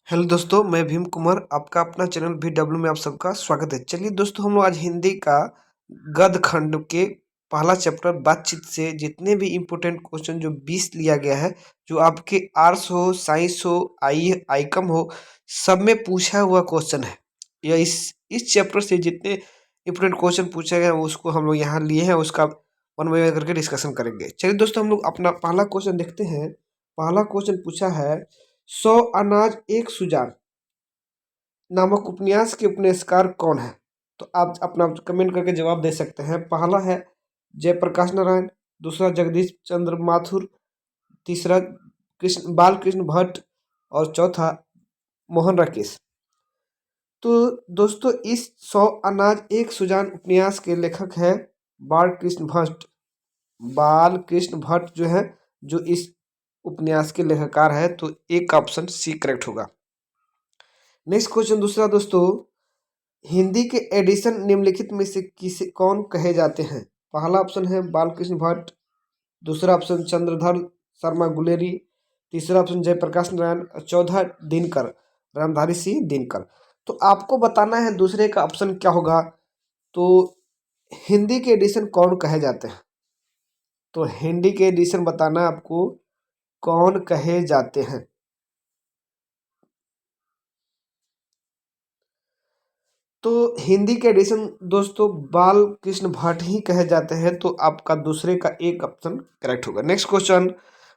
Hello दोस्तों, मैं भीम कुमार आपका अपना चैनल VW में आप सबका स्वागत है। चलिए दोस्तों, हम लोग आज हिंदी का गद्य खंड के पहला चैप्टर बातचीत से जितने भी इम्पोर्टेंट क्वेश्चन जो 20 लिया गया है, जो आपके आर्ट्स हो, साइंस हो, आईकम हो, सब में पूछा हुआ क्वेश्चन है। या इस चैप्टर से जितने इम्पोर्टेंट क्वेश्चन पूछे गए हैं उसको हम लोग यहाँ लिए हैं, उसका वन बाय वन करके डिस्कशन करेंगे। चलिए दोस्तों, हम लोग अपना पहला क्वेश्चन देखते हैं। पहला क्वेश्चन पूछा है, 100 अनाज एक सुजान नामक उपन्यास के उपन्यासकार कौन है? तो आप अपना कमेंट करके जवाब दे सकते हैं। पहला है जयप्रकाश नारायण, दूसरा जगदीश चंद्र माथुर, तीसरा कृष्ण बालकृष्ण भट्ट और चौथा मोहन राकेश। तो दोस्तों, इस 100 अनाज एक सुजान उपन्यास के लेखक है बालकृष्ण भट्ट। बालकृष्ण भट्ट जो है, जो इस उपन्यास के लेखककार है, तो एक ऑप्शन सी करेक्ट होगा। नेक्स्ट क्वेश्चन दूसरा दोस्तों, हिंदी के एडिशन निम्नलिखित में से किसे कौन कहे जाते हैं? पहला ऑप्शन है बालकृष्ण भट्ट, दूसरा ऑप्शन चंद्रधर शर्मा गुलेरी, तीसरा ऑप्शन जयप्रकाश नारायण और चौथा दिनकर रामधारी सिंह दिनकर। तो आपको बताना है दूसरे का ऑप्शन क्या होगा। तो हिंदी के एडिशन कौन कहे जाते हैं? तो हिंदी के एडिशन बताना है आपको, कौन कहे जाते हैं। तो हिंदी के एडिशन दोस्तों बाल कृष्ण भट्ट ही कहे जाते हैं। तो आपका दूसरे का एक ऑप्शन करेक्ट होगा। नेक्स्ट क्वेश्चन,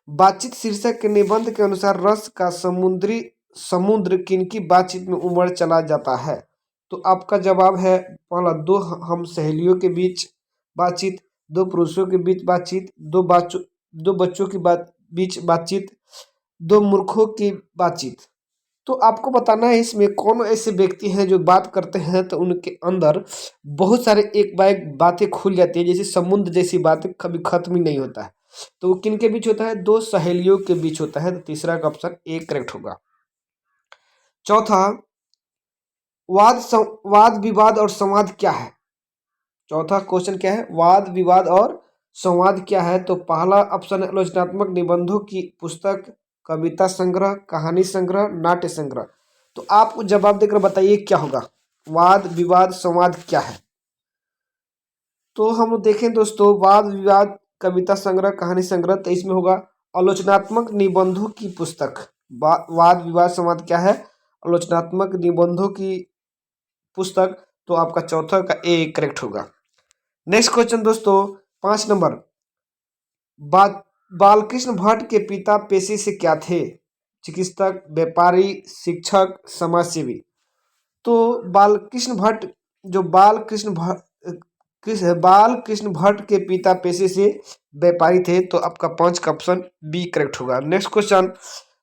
बातचीत शीर्षक के निबंध के अनुसार रस का समुद्र किनकी बातचीत में उमड़ चला जाता है? तो आपका जवाब है पहला, दो हम सहेलियों के बीच बातचीत, दो पुरुषों के बीच बातचीत, दो बच्चों की बीच बातचीत, दो मूर्खों की बातचीत। तो आपको बताना है इसमें कौन ऐसे व्यक्ति हैं जो बात करते हैं तो उनके अंदर बहुत सारे एक बार एक बातें खुल जाती है, जैसे समुद्र जैसी बातें कभी खत्म ही नहीं होता है। तो वो किन के बीच होता है? दो सहेलियों के बीच होता है। तो तीसरा का ऑप्शन ए करेक्ट होगा। चौथा, वाद विवाद और संवाद क्या है? चौथा क्वेश्चन क्या है? वाद विवाद और संवाद क्या है? तो पहला ऑप्शन है आलोचनात्मक निबंधों की पुस्तक, कविता संग्रह, कहानी संग्रह, नाट्य संग्रह। तो आप जवाब देकर बताइए क्या होगा। वाद विवाद संवाद क्या है? तो हम देखें दोस्तों, वाद विवाद, कविता संग्रह, कहानी संग्रह, तो इसमें होगा आलोचनात्मक निबंधों की पुस्तक। वाद विवाद संवाद क्या है? आलोचनात्मक निबंधों की पुस्तक। तो आपका चौथा का ए करेक्ट होगा। नेक्स्ट क्वेश्चन दोस्तों, 5 नंबर, बालकृष्ण भट्ट के पिता पेशे से क्या थे? चिकित्सक, व्यापारी, शिक्षक, समाजसेवी। तो बालकृष्ण भट्ट जो बालकृष्ण भट्ट के पिता पेशे से व्यापारी थे। तो आपका 5 का ऑप्शन बी करेक्ट होगा। नेक्स्ट क्वेश्चन,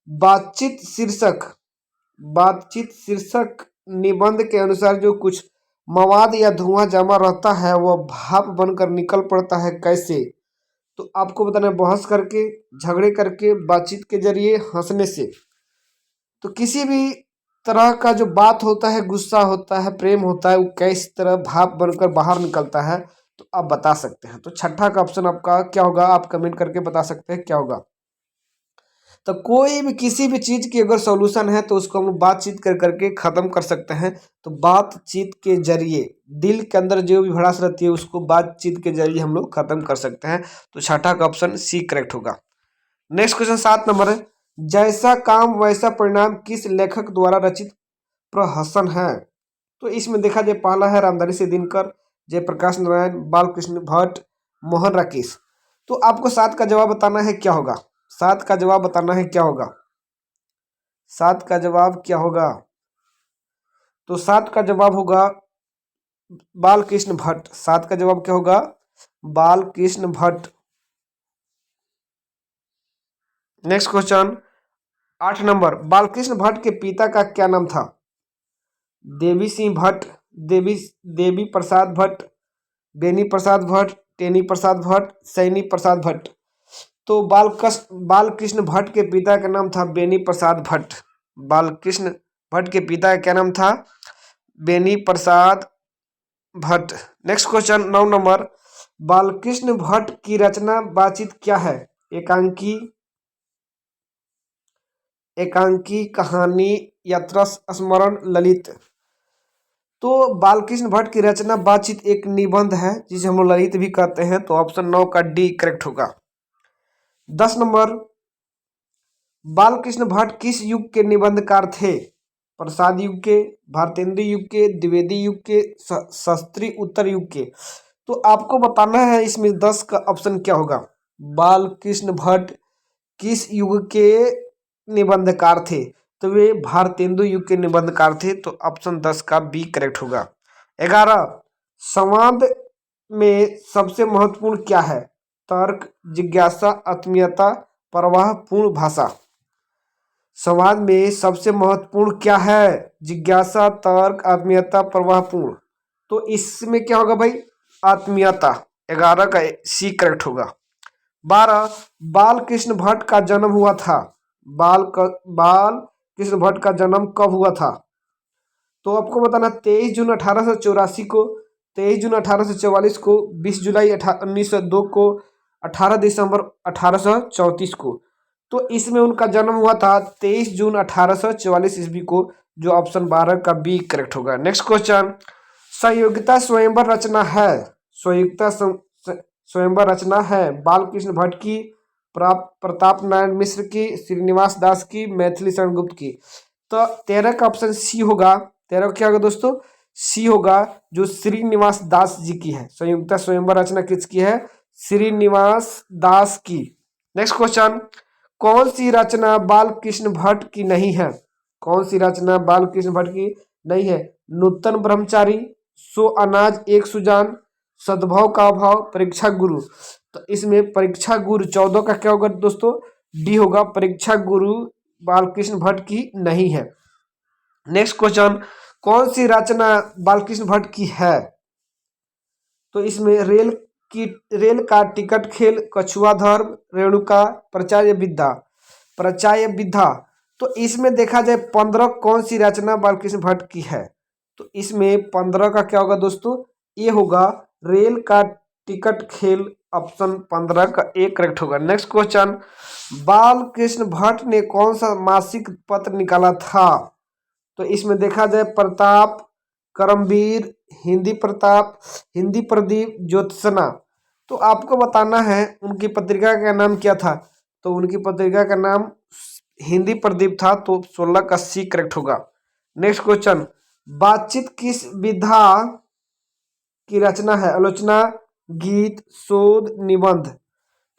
बातचीत शीर्षक बातचीत शीर्षक निबंध के अनुसार जो कुछ मवाद या धुआं जमा रहता है वह भाप बनकर निकल पड़ता है, कैसे? तो आपको बताना है बहस करके, झगड़े करके, बातचीत के जरिए, हंसने से। तो किसी भी तरह का जो बात होता है, गुस्सा होता है, प्रेम होता है, वो किस तरह भाप बनकर बाहर निकलता है, तो आप बता सकते हैं। तो छठा का ऑप्शन आपका क्या होगा? आप कमेंट करके बता सकते हैं क्या होगा। तो कोई भी किसी भी चीज की अगर सॉल्यूशन है तो उसको हम लोग बातचीत कर करके खत्म कर सकते हैं। तो बातचीत के जरिए दिल के अंदर जो भी भड़ास रहती है उसको बातचीत के जरिए हम लोग खत्म कर सकते हैं। तो छठा का ऑप्शन सी करेक्ट होगा। नेक्स्ट क्वेश्चन 7 नंबर है, जैसा काम वैसा परिणाम किस लेखक द्वारा रचित प्रहसन है? तो इसमें देखा जाए, पहला है रामधारी सिंह दिनकर, जयप्रकाश नारायण, बालकृष्ण भट्ट, मोहन राकेश। तो आपको 7 का जवाब बताना है क्या होगा। 7 का जवाब बताना है क्या होगा। 7 का जवाब क्या होगा? तो 7 का जवाब होगा बालकृष्ण भट्ट। 7 का जवाब क्या होगा? Balkrishna Bhatt. Next question 8 number, Balkrishna Bhatt के पिता का क्या नाम था? देवी सिंह भट्ट, देवी देवी प्रसाद भट्ट, बेनी प्रसाद भट्ट, टेनी प्रसाद भट्ट, सैनी प्रसाद भट्ट। तो बालकृष्ण भट्ट के पिता का नाम था बेनी प्रसाद भट्ट। बालकृष्ण भट्ट के पिता का क्या नाम था? Beni Prasad Bhatt. Next question 9 number, Balkrishna Bhatt की रचना बातचीत क्या है? एकांकी, एकांकी, कहानी, यात्रा, स्मरण, ललित। तो बालकृष्ण भट्ट की रचना बातचीत एक निबंध है जिसे हम लोग ललित भी कहते हैं। तो ऑप्शन 9 का डी करेक्ट होगा। 10 नंबर, बालकृष्ण भट्ट किस युग के निबंधकार थे? प्रसाद युग के, भारतेंदु युग के, द्विवेदी युग के, शास्त्री उत्तर युग के। तो आपको बताना है इसमें 10 का ऑप्शन क्या होगा। बालकृष्ण भट्ट किस युग के निबंधकार थे? तो वे भारतेंदु युग के निबंधकार थे। तो ऑप्शन 10 का बी करेक्ट होगा। 11, संवाद में सबसे महत्वपूर्ण क्या है? तर्क, जिज्ञासा, आत्मीयता, प्रवाह, पूर्ण भाषा। संवाद में सबसे महत्वपूर्ण क्या है? जिज्ञासा, तर्क, आत्मीयता, प्रवाहपूर्ण। तो इसमें क्या होगा भाई? आत्मीयता। 11 का सी करेक्ट होगा। 12, बाल कृष्ण भट्ट का जन्म हुआ था। बाल कृष्ण भट्ट का जन्म कब हुआ था? तो आपको बताना 23 जून 1884 को, 23 जून 1844 को, 20 जुलाई 1902 को, 18 दिसंबर 1834 को। तो इसमें उनका जन्म हुआ था 23 जून 1844 ईस्वी को, जो ऑप्शन 12 का बी करेक्ट होगा। नेक्स्ट क्वेश्चन, संयोगिता स्वयंवर रचना है। संयुक्ता स्वयंवर रचना है बालकृष्ण भट्ट की, प्रताप नारायण मिश्र की, श्रीनिवास दास की, मैथिली शरण गुप्त की। तो 13 का ऑप्शन सी होगा। 13 क्या होगा दोस्तों? सी होगा, जो श्रीनिवास दास जी की है। संयुक्ता स्वयंवर रचना किसकी है? श्रीनिवास दास की। नेक्स्ट क्वेश्चन, कौन सी रचना बालकृष्ण भट्ट की नहीं है? कौन सी रचना बालकृष्ण भट्ट की नहीं है? नूतन ब्रह्मचारी, सो अनाज एक सुजान, सद्भाव का अभाव, परीक्षा गुरु। तो इसमें परीक्षा गुरु 14 का क्या होगा दोस्तों? डी होगा। परीक्षा गुरु बालकृष्ण भट्ट की नहीं है। नेक्स्ट क्वेश्चन, कौन सी रचना बालकृष्ण भट्ट की है? तो इसमें रेल का टिकट खेल, कछुआ धर्म, रेणुका, प्रचार्य विद्या। प्रचार्य विद्या। तो इसमें देखा जाए 15 कौन सी रचना बालकृष्ण भट्ट की है? तो इसमें 15 का क्या होगा दोस्तों? ये होगा रेल का टिकट खेल। ऑप्शन 15 का ए करेक्ट होगा। नेक्स्ट क्वेश्चन, बालकृष्ण भट्ट ने कौन सा मासिक पत्र निकाला था? तो इसमें देखा जाए प्रताप, करमवीर, हिंदी प्रताप, हिंदी प्रदीप, ज्योत्सना। तो आपको बताना है उनकी पत्रिका का नाम क्या था। तो उनकी पत्रिका का नाम हिंदी प्रदीप था। तो 16 का सी करेक्ट होगा। नेक्स्ट क्वेश्चन, बातचीत किस विधा की रचना है? आलोचना, गीत, शोध, निबंध।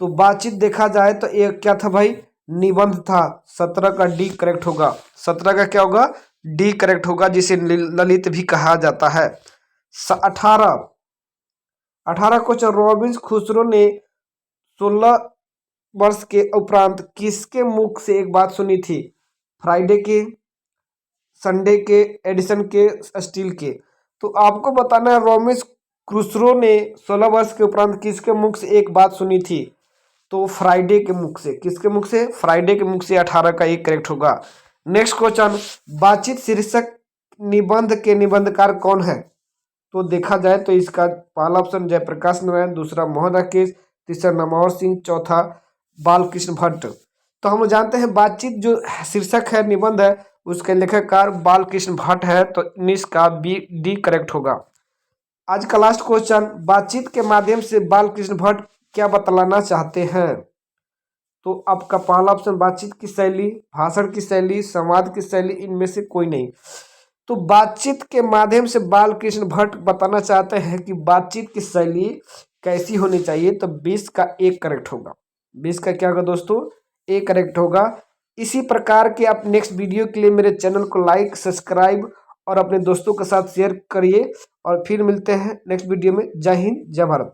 तो बातचीत देखा जाए तो एक क्या था भाई? निबंध था। 17 का डी करेक्ट होगा। 17 का क्या होगा? डी करेक्ट होगा, जिसे ललित भी कहा जाता है। 18 क्वेश्चन, रॉबिन्स क्रूसो ने 16 वर्ष के उपरांत किसके मुख से एक बात सुनी थी? फ्राइडे के, संडे के, एडिसन के, स्टील के। तो आपको बताना है रॉबिन्स क्रूसो ने 16 वर्ष के उपरांत किसके मुख से एक बात सुनी थी? तो फ्राइडे के मुख से। किसके मुख से? फ्राइडे के मुख से। 18 का एक करेक्ट होगा। नेक्स्ट क्वेश्चन, बातचीत शीर्षक निबंध के निबंधकार कौन है? तो देखा जाए तो इसका पहला ऑप्शन जयप्रकाश नारायण, दूसरा मोहन राकेश, तीसरा नमोहर सिंह, चौथा बालकृष्ण भट्ट। तो हम लोग जानते हैं बातचीत जो शीर्षक है, निबंध है, उसके लेखककार बालकृष्ण भट्ट है। तो 19 का बी डी करेक्ट होगा। आज का लास्ट क्वेश्चन, बातचीत के माध्यम से बालकृष्ण भट्ट क्या बतलाना चाहते हैं? तो आपका पहला ऑप्शन बातचीत की शैली, भाषण की शैली, संवाद की शैली, इनमें से कोई नहीं। तो बातचीत के माध्यम से बालकृष्ण भट्ट बताना चाहते हैं कि बातचीत की शैली कैसी होनी चाहिए। तो 20 का एक करेक्ट होगा। 20 का क्या होगा दोस्तों? ए करेक्ट होगा। इसी प्रकार के आप नेक्स्ट वीडियो के लिए मेरे चैनल को लाइक, सब्सक्राइब और अपने दोस्तों के साथ शेयर करिए। और फिर मिलते हैं नेक्स्ट वीडियो में। जय हिंद, जय भारत।